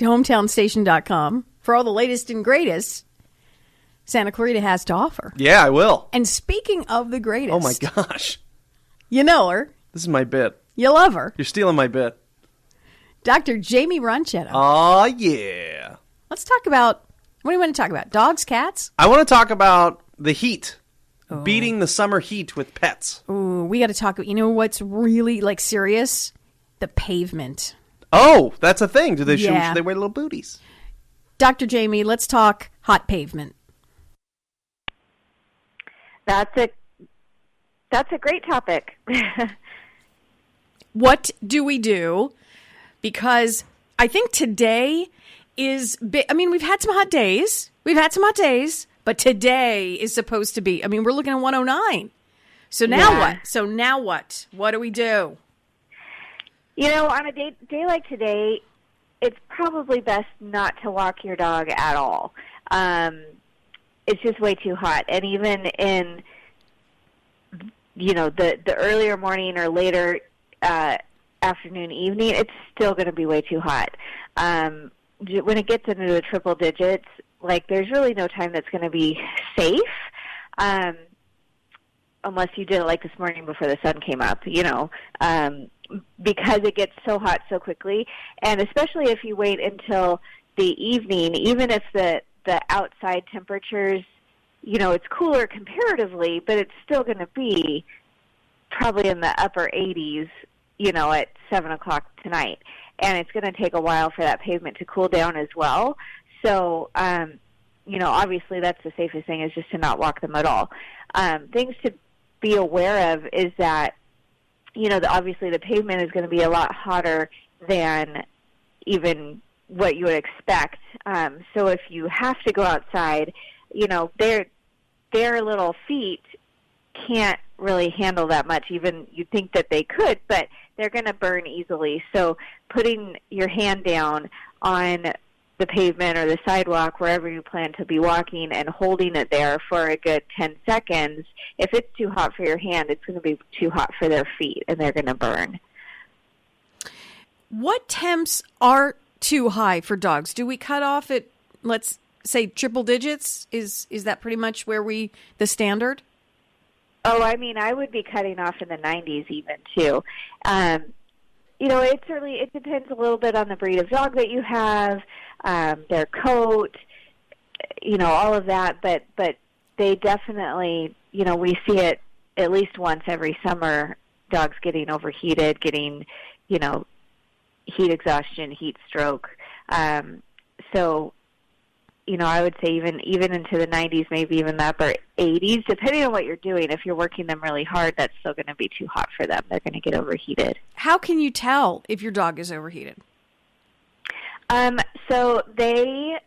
to hometownstation.com for all the latest and greatest Santa Clarita has to offer. Yeah, I will. And speaking of the greatest. Oh, my gosh. You know her. This is my bit. You love her. You're stealing my bit. Dr. Jaimie Ronchetto. Oh, yeah. Let's talk about, what do you want to talk about? Dogs, cats? I want to talk about the heat. Oh. Beating the summer heat with pets. Ooh, we got to talk, you know what's really, like, serious? The pavement. Oh, that's a thing. Do they should they wear little booties? Dr. Jaimie, let's talk hot pavement. That's a great topic. What do we do? Because I think today is, we've had some hot days. But today is supposed to be, we're looking at 109. So now what? What do we do? On a day like today, it's probably best not to walk your dog at all. It's just way too hot. And even in, the earlier morning or later afternoon, evening, it's still going to be way too hot. When it gets into the triple digits, there's really no time that's going to be safe, unless you did it like this morning before the sun came up, because it gets so hot so quickly. And especially if you wait until the evening, even if the outside temperatures, it's cooler comparatively, but it's still going to be probably in the upper 80s, at 7 o'clock tonight. And it's going to take a while for that pavement to cool down as well. So, obviously that's the safest thing, is just to not walk them at all. Things to be aware of is that, obviously the pavement is going to be a lot hotter than even what you would expect. So if you have to go outside, their little feet can't really handle that much. Even you think that they could, but they're going to burn easily. So putting your hand down on the pavement or the sidewalk, wherever you plan to be walking, and holding it there for a good 10 seconds, if it's too hot for your hand, it's going to be too hot for their feet, and they're going to burn. What temps are too high for dogs? Do we cut off at, let's say, triple digits? Is that pretty much where the standard? Oh, I would be cutting off in the 90s even, too. It depends a little bit on the breed of dog that you have, their coat, all of that. But they definitely, we see it at least once every summer, dogs getting overheated, getting, heat exhaustion, heat stroke. So, I would say even into the 90s, maybe even the upper 80s, depending on what you're doing. If you're working them really hard, that's still going to be too hot for them. They're going to get overheated. How can you tell if your dog is overheated? So they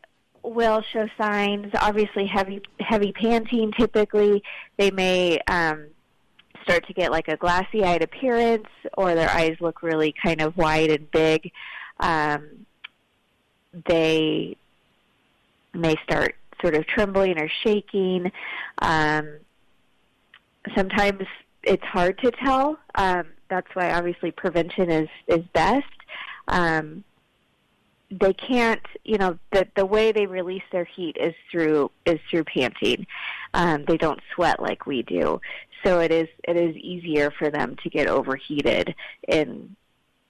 will show signs, obviously heavy panting typically. They may start to get like a glassy-eyed appearance, or their eyes look really kind of wide and big. They may start sort of trembling or shaking. Sometimes it's hard to tell. That's why obviously prevention is best. They can't, the way they release their heat is through panting. They don't sweat like we do, so it is easier for them to get overheated in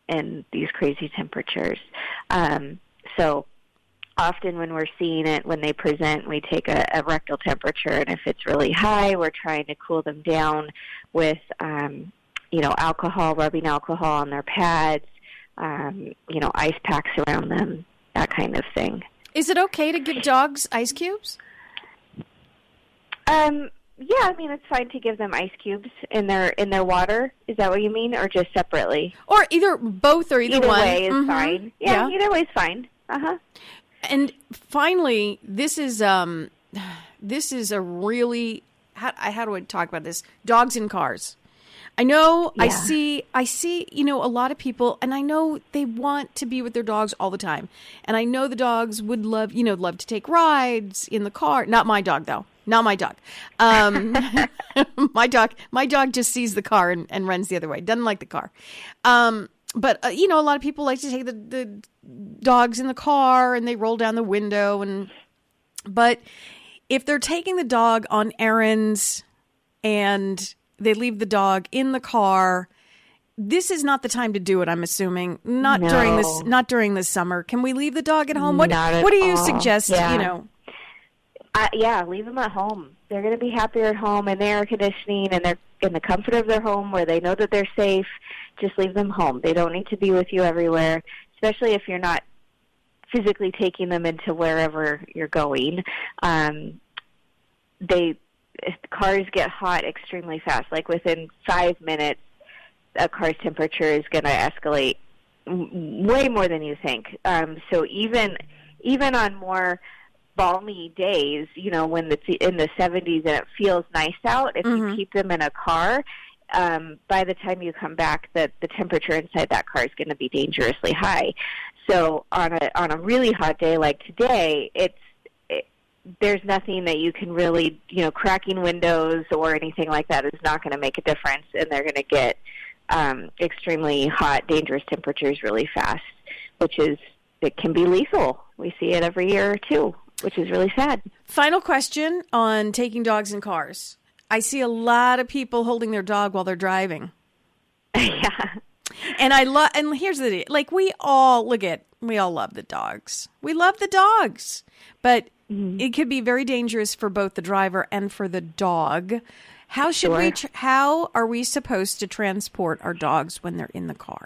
these crazy temperatures. So often when we're seeing it, when they present, we take a rectal temperature, and if it's really high, we're trying to cool them down with, alcohol, rubbing alcohol on their pads, ice packs around them, that kind of thing. Is it okay to give dogs ice cubes? Yeah, it's fine to give them ice cubes in their water. Is that what you mean, or just separately? Or either both, or either one. Either way is fine. Yeah, either way is fine. Uh-huh. And finally, this is a really, how do I talk about this? Dogs in cars. I know, yeah. I see, a lot of people, and I know they want to be with their dogs all the time. And I know the dogs would love to take rides in the car. Not my dog, though. Not my dog. My dog just sees the car and runs the other way. Doesn't like the car. But, a lot of people like to take the dogs in the car and they roll down the window. But if they're taking the dog on errands and they leave the dog in the car, this is not the time to do it, I'm assuming. Not during this summer. Can we leave the dog at home? What do you suggest, Yeah, leave them at home. They're going to be happier at home in the air conditioning, and they're in the comfort of their home where they know that they're safe. Just leave them home. They don't need to be with you everywhere, especially if you're not physically taking them into wherever you're going. Cars get hot extremely fast. Like within 5 minutes, a car's temperature is going to escalate way more than you think. So even on more balmy days, when it's in the 70s and it feels nice out, if you keep them in a car, by the time you come back, the temperature inside that car is going to be dangerously high. So on a really hot day like today, there's nothing that you can really, cracking windows or anything like that is not going to make a difference, and they're going to get extremely hot, dangerous temperatures really fast, it can be lethal. We see it every year or two, which is really sad. Final question on taking dogs in cars. I see a lot of people holding their dog while they're driving. Yeah. And and here's the deal. Like we all love the dogs. We love the dogs. But it could be very dangerous for both the driver and for the dog. How how are we supposed to transport our dogs when they're in the car?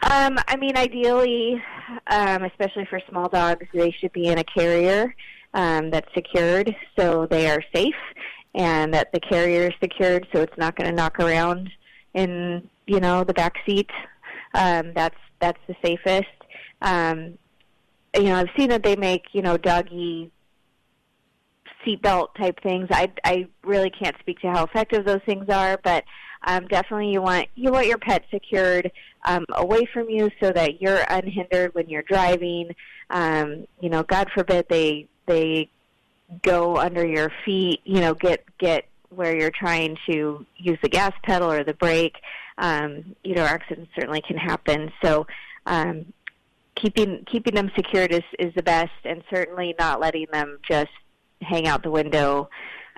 Ideally, especially for small dogs, they should be in a carrier that's secured so they are safe, and that the carrier is secured so it's not going to knock around in, the back seat. That's the safest. I've seen that they make, doggy seatbelt type things. I really can't speak to how effective those things are, but definitely you want your pet secured away from you so that you're unhindered when you're driving. God forbid they go under your feet, get where you're trying to use the gas pedal or the brake. Accidents certainly can happen. So keeping them secured is the best, and certainly not letting them just hang out the window,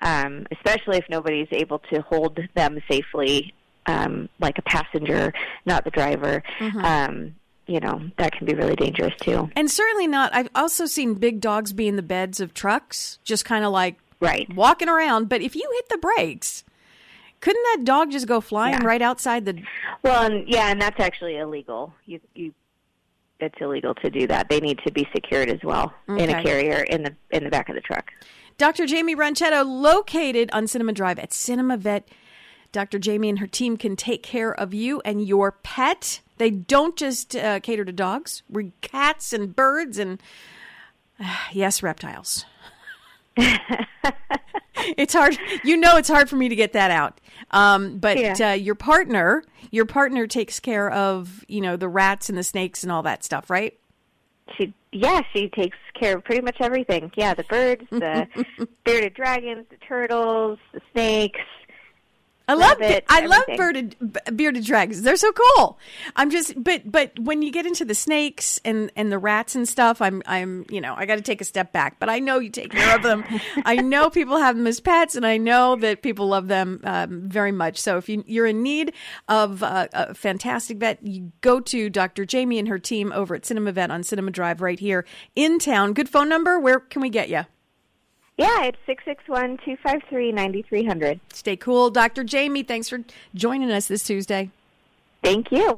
especially if nobody's able to hold them safely, like a passenger, not the driver. That can be really dangerous too. And certainly not. I've also seen big dogs be in the beds of trucks, just kind of like walking around. But if you hit the brakes, couldn't that dog just go flying right outside the... Well, and that's actually illegal. It's illegal to do that. They need to be secured as well in a carrier in the back of the truck. Dr. Jaimie Ronchetto, located on Cinema Drive at Cinema Vet. Dr. Jaimie and her team can take care of you and your pet. They don't just cater to dogs. We're cats and birds and, yes, reptiles. It's hard. It's hard for me to get that out. But your partner takes care of, the rats and the snakes and all that stuff, right? She takes care of pretty much everything. Yeah, the birds, the bearded dragons, the turtles, the snakes. I love bearded dragons. They're so cool. But when you get into the snakes and the rats and stuff, I got to take a step back. But I know you take care of them. I know people have them as pets, and I know that people love them very much. So if you're in need of a fantastic vet, you go to Dr. Jaimie and her team over at Cinema Vet on Cinema Drive right here in town. Good phone number. Where can we get you? Yeah, it's 661-253-9300. Stay cool. Dr. Jaimie, thanks for joining us this Tuesday. Thank you.